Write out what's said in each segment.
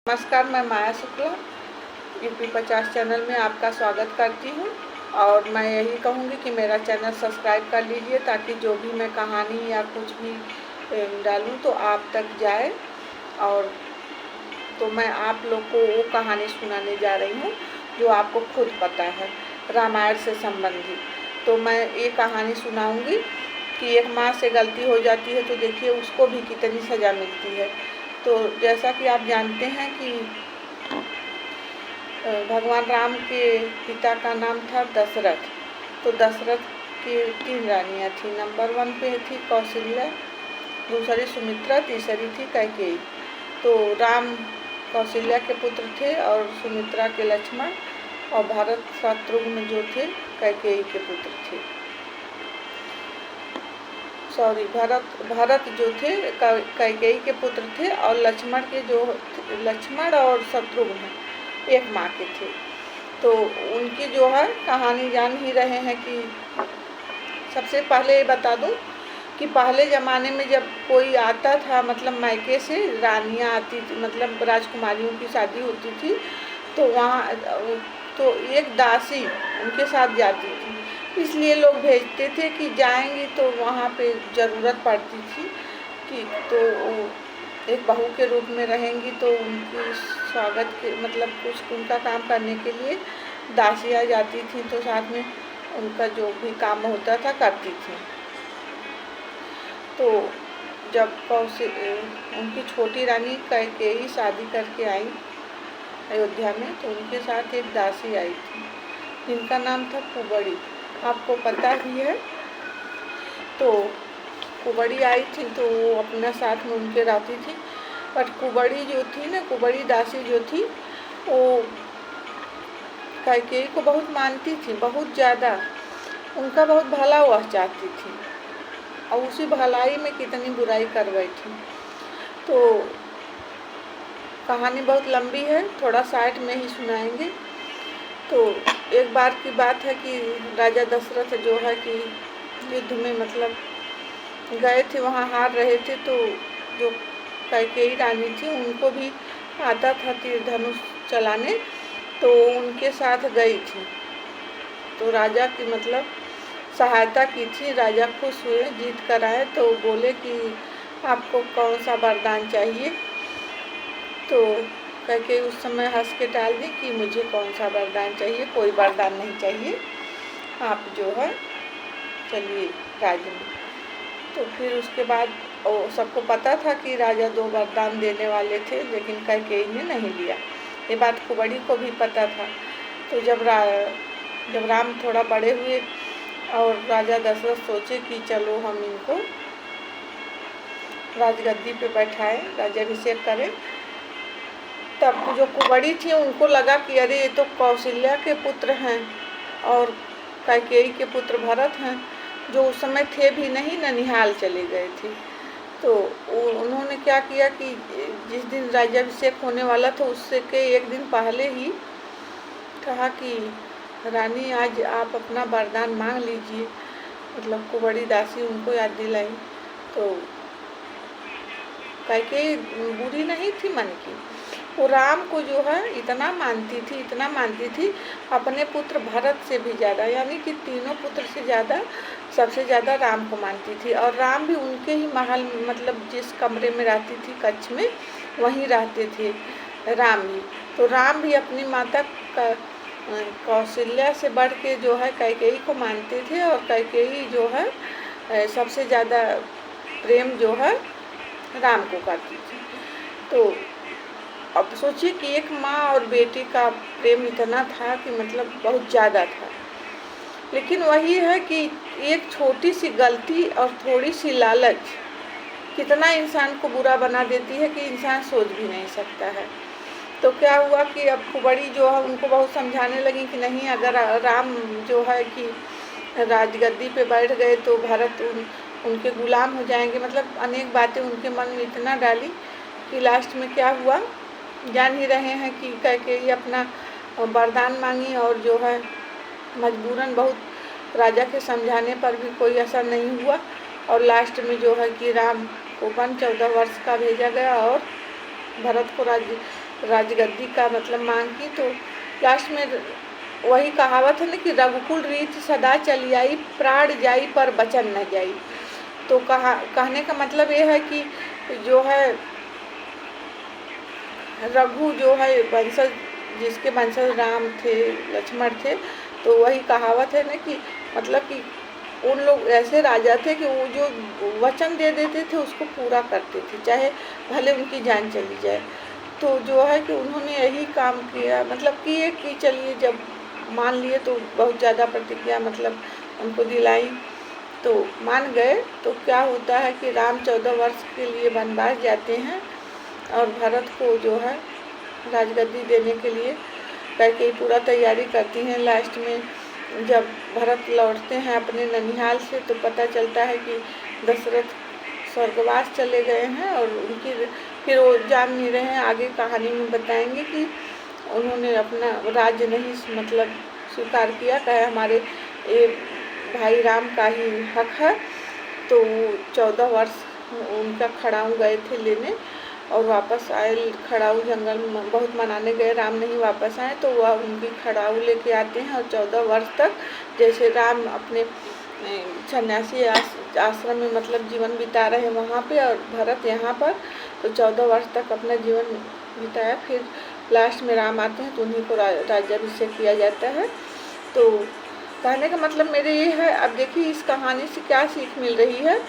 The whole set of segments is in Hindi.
नमस्कार, मैं माया शुक्ला यूपी 50 चैनल में आपका स्वागत करती हूँ। और मैं यही कहूँगी कि मेरा चैनल सब्सक्राइब कर लीजिए ताकि जो भी मैं कहानी या कुछ भी डालूँ तो आप तक जाए। और तो मैं आप लोग को वो कहानी सुनाने जा रही हूँ जो आपको खुद पता है, रामायण से संबंधित। तो मैं ये कहानी सुनाऊँगी कि एक माँ से गलती हो जाती है तो देखिए उसको भी कितनी सज़ा मिलती है। तो जैसा कि आप जानते हैं कि भगवान राम के पिता का नाम था दशरथ। तो दशरथ की 3 रानियाँ थी। नंबर 1 पे थी कौशल्या, दूसरी सुमित्रा, तीसरी थी कैकेयी। तो राम कौशल्या के पुत्र थे और सुमित्रा के लक्ष्मण, और भरत शत्रुघ्न जो थे कैकेयी के पुत्र थे। भरत जो थे कैकेयी के पुत्र थे, और लक्ष्मण और शत्रुघ्न एक माँ के थे। तो उनकी जो है कहानी जान ही रहे हैं कि सबसे पहले ये बता दूं कि पहले ज़माने में जब कोई आता था, मतलब मायके से रानियाँ आती थी, मतलब राजकुमारियों की शादी होती थी, तो वहाँ तो एक दासी उनके साथ जाती थी। इसलिए लोग भेजते थे कि जाएंगी तो वहाँ पे ज़रूरत पड़ती थी कि तो एक बहू के रूप में रहेंगी, तो उनकी स्वागत के मतलब कुछ उनका काम करने के लिए दासियाँ जाती थी, तो साथ में उनका जो भी काम होता था करती थी। तो जब उनकी छोटी रानी कैकेयी शादी करके आई अयोध्या में, तो उनके साथ एक दासी आई थी जिनका नाम था कुबड़ी। आपको पता ही है। तो कुबड़ी आई थी तो वो अपने साथ में उनके रहती थी। पर कुबड़ी जो थी ना, कुबड़ी दासी जो थी, वो कैकेयी को बहुत मानती थी, बहुत ज़्यादा उनका बहुत भला वह चाहती थी, और उसी भलाई में कितनी बुराई कर बैठी। तो कहानी बहुत लंबी है, थोड़ा साइड में ही सुनाएंगे। तो एक बार की बात है कि राजा दशरथ जो है कि युद्ध में मतलब गए थे, वहाँ हार रहे थे। तो जो कैकेयी रानी थी उनको भी आता था तीर धनुष चलाने, तो उनके साथ गई थी, तो राजा की मतलब सहायता की थी। राजा खुश हुए, जीत कर आए, तो बोले कि आपको कौन सा वरदान चाहिए। तो कैकेयी उस समय हंस के टाल दी कि मुझे कौन सा वरदान चाहिए, कोई वरदान नहीं चाहिए, आप जो है चलिए राज्य में। तो फिर उसके बाद सबको पता था कि राजा 2 वरदान देने वाले थे, लेकिन कैकेयी ने नहीं लिया। ये बात कुबड़ी को भी पता था। तो जब राम थोड़ा बड़े हुए और राजा दशरथ सोचे कि चलो हम इनको राजगद्दी पे बैठाएं, राज्याभिषेक करें, तब जो कुबड़ी थी उनको लगा कि अरे ये तो कौशल्या के पुत्र हैं और कैकेयी के पुत्र भरत हैं, जो उस समय थे भी नहीं, ननिहाल चले गए थे। तो उन्होंने क्या किया कि जिस दिन राज्याभिषेक होने वाला था उससे के एक दिन पहले ही कहा कि रानी आज आप अपना वरदान मांग लीजिए। मतलब कुबड़ी दासी उनको याद दिलाई। तो कैकेयी बुरी नहीं थी मन की, वो राम को जो है इतना मानती थी अपने पुत्र भरत से भी ज़्यादा, यानी कि तीनों पुत्र से ज़्यादा सबसे ज़्यादा राम को मानती थी। और राम भी उनके ही महल, मतलब जिस कमरे में रहती थी कक्ष में, वहीं रहते थे राम भी। तो राम भी अपनी माता कौशल्या से बढ़ के जो है कैकेयी को मानते थे, और कैकेयी जो है सबसे ज़्यादा प्रेम जो है राम को करती थी। तो अब सोचिए कि एक माँ और बेटे का प्रेम इतना था कि मतलब बहुत ज़्यादा था। लेकिन वही है कि एक छोटी सी गलती और थोड़ी सी लालच कितना इंसान को बुरा बना देती है कि इंसान सोच भी नहीं सकता है। तो क्या हुआ कि अब कुबड़ी जो है उनको बहुत समझाने लगी कि नहीं, अगर राम जो है कि राजगद्दी पे बैठ गए तो भरत उनके गुलाम हो जाएंगे। मतलब अनेक बातें उनके मन में इतना डाली कि लास्ट में क्या हुआ जान ही रहे हैं कि कैकेयी अपना वरदान मांगी, और जो है मजबूरन बहुत राजा के समझाने पर भी कोई असर नहीं हुआ, और लास्ट में जो है कि राम को वन 14 वर्ष का भेजा गया और भरत को राजगद्दी का मतलब मांग की। तो लास्ट में वही कहावत है ना कि रघुकुल रीत सदा चली आई, प्राण जाई पर बचन न जाई। तो कहने का मतलब ये है कि जो है रघु जो है वंशज, जिसके वंशज राम थे, लक्ष्मण थे, तो वही कहावत है ना कि मतलब कि उन लोग ऐसे राजा थे कि वो जो वचन दे देते थे उसको पूरा करते थे, चाहे भले उनकी जान चली जाए। तो जो है कि उन्होंने यही काम किया, मतलब किए कि चलिए जब मान लिए तो बहुत ज़्यादा प्रतिज्ञा मतलब उनको दिलाई तो मान गए। तो क्या होता है कि राम 14 वर्ष के लिए वनवास जाते हैं और भरत को जो है राजगद्दी देने के लिए कैकेयी पूरा तैयारी करती हैं। लास्ट में जब भरत लौटते हैं अपने ननिहाल से तो पता चलता है कि दशरथ स्वर्गवास चले गए हैं और उनकी फिर वो जान नहीं रहे हैं। आगे कहानी में बताएंगे कि उन्होंने अपना राज्य नहीं मतलब स्वीकार किया, कहे हमारे ये भाई राम का ही हक है। तो 14 वर्ष उनका खड़ाऊ गए थे लेने और वापस आए। खड़ाऊ जंगल में बहुत मनाने गए, राम नहीं वापस आए तो वह उनकी खड़ाऊ लेके आते हैं और 14 वर्ष तक जैसे राम अपने सन्यासी आश्रम में मतलब जीवन बिता रहे वहाँ पे और भरत यहाँ पर, तो 14 वर्ष तक अपना जीवन बिताया। फिर लास्ट में राम आते हैं तो उन्हीं को राज्याभिषेक किया जाता है। तो कहने का मतलब मेरे ये है, अब देखिए इस कहानी से क्या सीख मिल रही है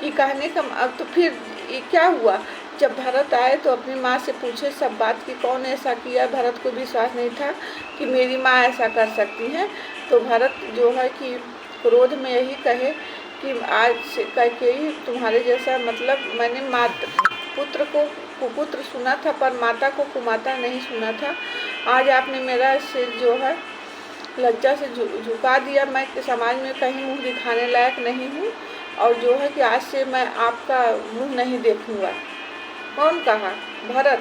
कि कहने का अब तो फिर ये क्या हुआ, जब भरत आए तो अपनी माँ से पूछे सब बात कि कौन ऐसा किया। भरत को विश्वास नहीं था कि मेरी माँ ऐसा कर सकती हैं। तो भरत जो है कि क्रोध में यही कहे कि आज से कैकेयी तुम्हारे जैसा मतलब मैंने पुत्र को कुपुत्र सुना था पर माता को कुमाता नहीं सुना था। आज आपने मेरा सिर जो है लज्जा से झुका दिया, मैं समाज में कहीं मुँह दिखाने लायक नहीं हूँ और जो है कि आज से मैं आपका मुँह नहीं देखूँगा। कौन कहा? भरत।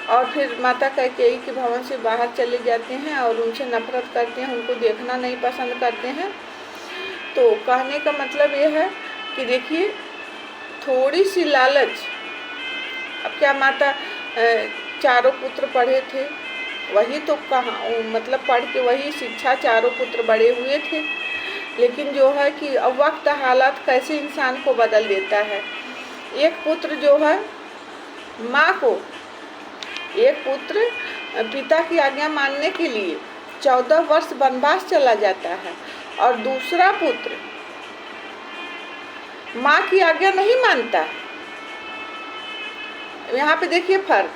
और फिर माता कैकेयी के भवन से बाहर चले जाते हैं और उनसे नफरत करते हैं, उनको देखना नहीं पसंद करते हैं। तो कहने का मतलब ये है कि देखिए थोड़ी सी लालच, अब क्या माता चारों पुत्र पढ़े थे, वही तो कहाँ मतलब पढ़ के वही शिक्षा चारों पुत्र बड़े हुए थे, लेकिन जो है कि वक्त हालात कैसे इंसान को बदल देता है। एक पुत्र जो है माँ को, एक पुत्र पिता की आज्ञा मानने के लिए 14 वर्ष वनवास चला जाता है और दूसरा पुत्र माँ की आज्ञा नहीं मानता। यहाँ पे देखिए फर्क,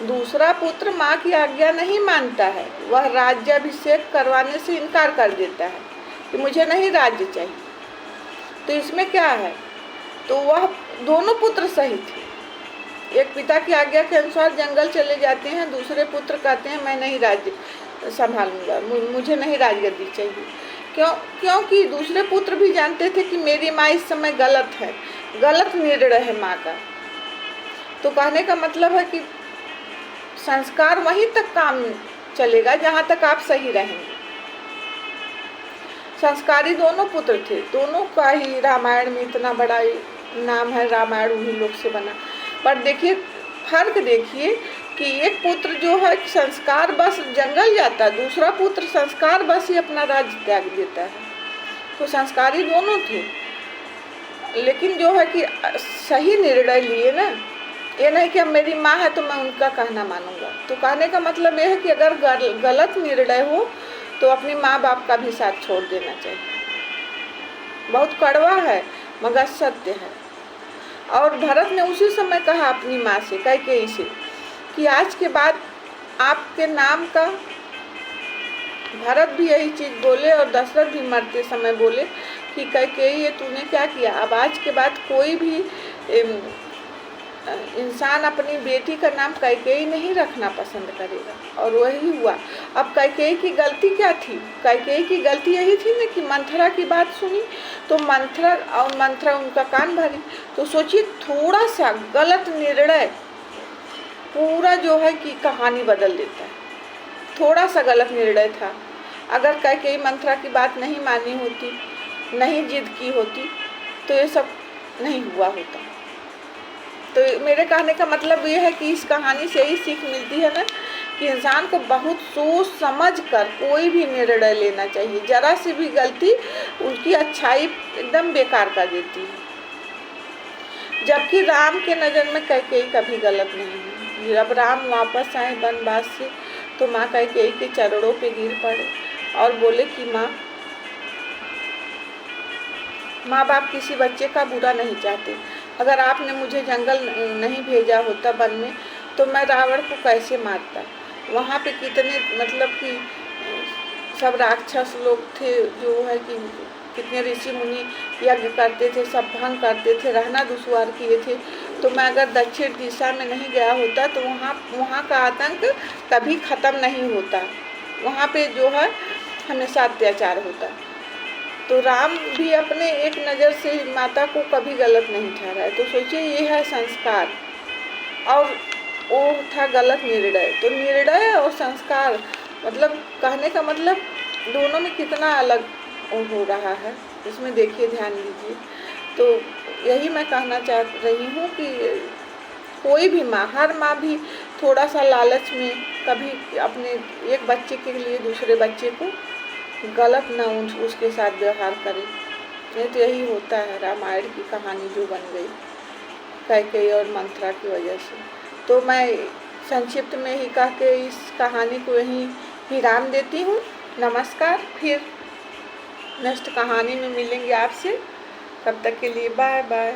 दूसरा पुत्र माँ की आज्ञा नहीं मानता है, वह राज्याभिषेक करवाने से इनकार कर देता है कि मुझे नहीं राज्य चाहिए। तो इसमें क्या है, तो वह दोनों पुत्र सही थे। एक पिता की आज्ञा के अनुसार जंगल चले जाते हैं, दूसरे पुत्र कहते हैं मैं नहीं राज्य संभालूंगा, मुझे नहीं राजगद्दी चाहिए। क्योंकि दूसरे पुत्र भी जानते थे कि मेरी माँ इस समय गलत है, गलत निर्णय है माँ का। तो कहने का मतलब है कि संस्कार वहीं तक काम चलेगा जहाँ तक आप सही रहेंगे। संस्कारी दोनों पुत्र थे, दोनों का ही रामायण में इतना बड़ा नाम है, रामायण उन्हीं लोग से बना। पर देखिए फर्क देखिए कि एक पुत्र जो है संस्कार बस जंगल जाता, दूसरा पुत्र संस्कार बस ही अपना राज्य त्याग देता है। तो संस्कारी दोनों थे, लेकिन जो है कि सही निर्णय लिए ना, ये नहीं कि अब मेरी माँ है तो मैं उनका कहना मानूंगा। तो कहने का मतलब ये है कि अगर गलत निर्णय हो तो अपनी माँ बाप का भी साथ छोड़ देना चाहिए। बहुत कड़वा है मगर सत्य है। और भरत ने उसी समय कहा अपनी माँ से, कैकेयी से, कि आज के बाद आपके नाम का, भरत भी यही चीज़ बोले और दशरथ भी मरते समय बोले कि कैकेयी ये तूने क्या किया। अब आज के बाद कोई भी इंसान अपनी बेटी का नाम कैकेयी नहीं रखना पसंद करेगा, और वही हुआ। अब कैकेयी की गलती क्या थी? कैकेयी की गलती यही थी ना कि मंथरा की बात सुनी तो मंथरा उनका कान भरी। तो सोचिए थोड़ा सा गलत निर्णय पूरा जो है कि कहानी बदल देता है। थोड़ा सा गलत निर्णय था, अगर कैकेयी मंथरा की बात नहीं मानी होती, नहीं जिद की होती तो ये सब नहीं हुआ होता। तो मेरे कहने का मतलब ये है कि इस कहानी से यही सीख मिलती है ना कि इंसान को बहुत सोच समझ कर कोई भी निर्णय लेना चाहिए। ज़रा सी भी गलती उसकी अच्छाई एकदम बेकार कर देती है। जबकि राम के नज़र में कैकेयी कभी गलत नहीं है। जब राम वापस आए वनवास से तो माँ कैकेयी के चरणों पे गिर पड़े और बोले कि माँ बाप किसी बच्चे का बुरा नहीं चाहते। अगर आपने मुझे जंगल नहीं भेजा होता वन में तो मैं रावण को कैसे मारता। वहाँ पे कितने मतलब कि सब राक्षस लोग थे, जो है कि कितने ऋषि मुनि यज्ञ करते थे, सब भंग करते थे, रहना दुश्वार किए थे। तो मैं अगर दक्षिण दिशा में नहीं गया होता तो वहाँ का आतंक कभी ख़त्म नहीं होता। वहाँ पे जो है हमेशा अत्याचार होता। तो राम भी अपने एक नज़र से माता को कभी गलत नहीं ठहराए। तो सोचिए ये है संस्कार और वो था गलत निर्णय। तो निर्णय और संस्कार मतलब कहने का मतलब दोनों में कितना अलग हो रहा है, इसमें देखिए, ध्यान दीजिए। तो यही मैं कहना चाह रही हूँ कि कोई भी माँ, हर माँ भी थोड़ा सा लालच में कभी अपने एक बच्चे के लिए दूसरे बच्चे को गलत ना उसके साथ व्यवहार करे। नहीं तो यही होता है रामायण की कहानी जो बन गई कैकेयी और मंथरा की वजह से। तो मैं संक्षिप्त में ही कह के इस कहानी को यहीं विराम देती हूँ। नमस्कार, फिर नेक्स्ट कहानी में मिलेंगे आपसे। तब तक के लिए बाय बाय।